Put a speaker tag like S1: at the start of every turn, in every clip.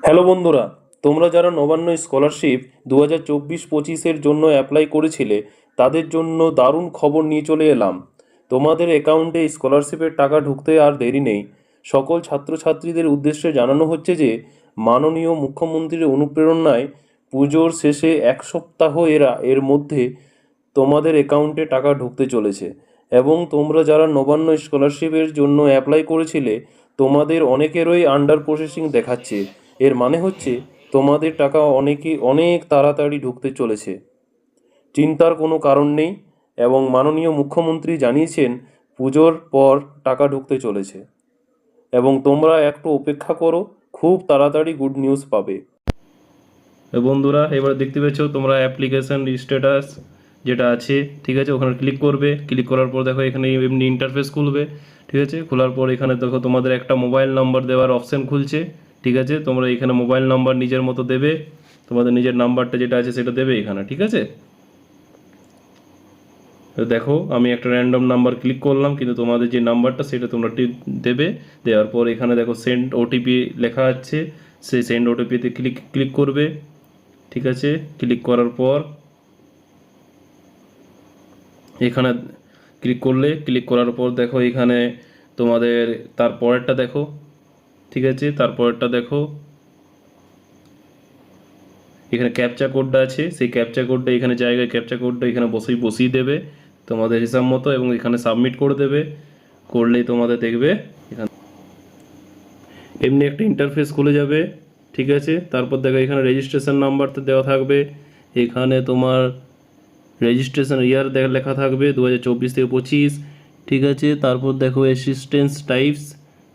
S1: Hello বন্ধুরা, তোমরা যারা নবান্ন স্কলারশিপ 2024-25-এর জন্য অ্যাপ্লাই করেছিলে তাদের জন্য দারুণ খবর নিয়ে চলে এলাম। তোমাদের অ্যাকাউন্টে স্কলারশিপের টাকা ঢুকতে আর দেরি নেই। সকল ছাত্রছাত্রীদের উদ্দেশ্যে জানানো হচ্ছে যে মাননীয় মুখ্যমন্ত্রীর অনুপ্রেরণায় পুজোর শেষে এক সপ্তাহ এর মধ্যে তোমাদের অ্যাকাউন্টে টাকা ঢুকতে চলেছে। এবং তোমরা যারা নবান্ন স্কলারশিপের জন্য অ্যাপ্লাই করেছিলে তোমাদের অনেকেরই আন্ডার প্রসেসিং দেখাচ্ছে। এর মানে হচ্ছে তোমাদের টাকা অনেক তাড়াতাড়ি ঢুকতে চলেছে। চিন্তার কোনো কারণ নেই এবং মাননীয় মুখ্যমন্ত্রী জানিয়েছেন পুজোর পর টাকা ঢুকতে চলেছে এবং তোমরা একটু অপেক্ষা করো, খুব তাড়াতাড়ি গুড নিউজ পাবে। বন্ধুরা, এবার দেখতে পেয়েছো তোমরা অ্যাপ্লিকেশন স্ট্যাটাস যেটা আছে, ঠিক আছে, ওখানে ক্লিক করবে। ক্লিক করার পর দেখো এখানে এমনি ইন্টারফেস খুলবে, ঠিক আছে। খোলার পর এখানে দেখো তোমাদের একটা মোবাইল নাম্বার দেওয়ার অপশান খুলছে, ঠিক আছে। তোমরা এখানে মোবাইল নাম্বার নিজের মতো দেবে, তোমাদের নিজের নাম্বারটা যেটা আছে সেটা দেবে এখানে, ঠিক আছে। দেখো আমি একটা র্যান্ডম নাম্বার ক্লিক করলাম, কিন্তু তোমাদের যে নাম্বারটা সেটা তোমরা দেবে। দেওয়ার পর এখানে দেখো সেন্ড ওটিপি লেখা আছে, সেই সেন্ড ওটিপিতে ক্লিক করবে, ঠিক আছে। ক্লিক করার পর এখানে ক্লিক করার পর দেখো এখানে তোমাদের তারপরেরটা দেখো, ঠিক আছে। তারপরেরটা দেখো এখানে ক্যাপচা কোডটা আছে, সেই ক্যাপচা কোডটা এখানে জায়গায় ক্যাপচা কোডটা এখানে বসিয়ে দেবে তোমাদের হিসাব মতো এবং এখানে সাবমিট করে দেবে। করলেই তোমাদের দেখবে এখানে এমনি একটা ইন্টারফেস খুলে যাবে, ঠিক আছে। তারপর দেখো এখানে রেজিস্ট্রেশন নাম্বারটা দেওয়া থাকবে, এখানে তোমার রেজিস্ট্রেশন ইয়ার লেখা থাকবে 2024 থেকে 25, ঠিক আছে। তারপর দেখো অ্যাসিস্ট্যান্স টাইপস,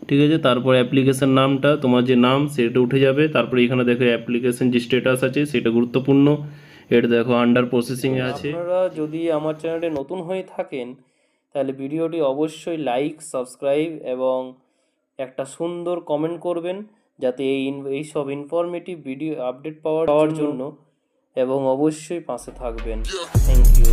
S1: ঠিক আছে। তারপর অ্যাপ্লিকেশন নামটা তোমার যে নাম সেটা উঠে যাবে। তারপরে এখানে দেখো অ্যাপ্লিকেশন যে স্ট্যাটাস আছে সেটা গুরুত্বপূর্ণ, এটা দেখো আন্ডার প্রসেসিংয়ে আছে। আপনারা যদি আমার চ্যানেলে নতুন হয়ে থাকেন তাহলে ভিডিওটি অবশ্যই লাইক, সাবস্ক্রাইব এবং একটা সুন্দর কমেন্ট করবেন, যাতে এই সব ইনফরমেটিভ ভিডিও আপডেট পাওয়ার জন্য এবং অবশ্যই পাশে থাকবেন। Thank you.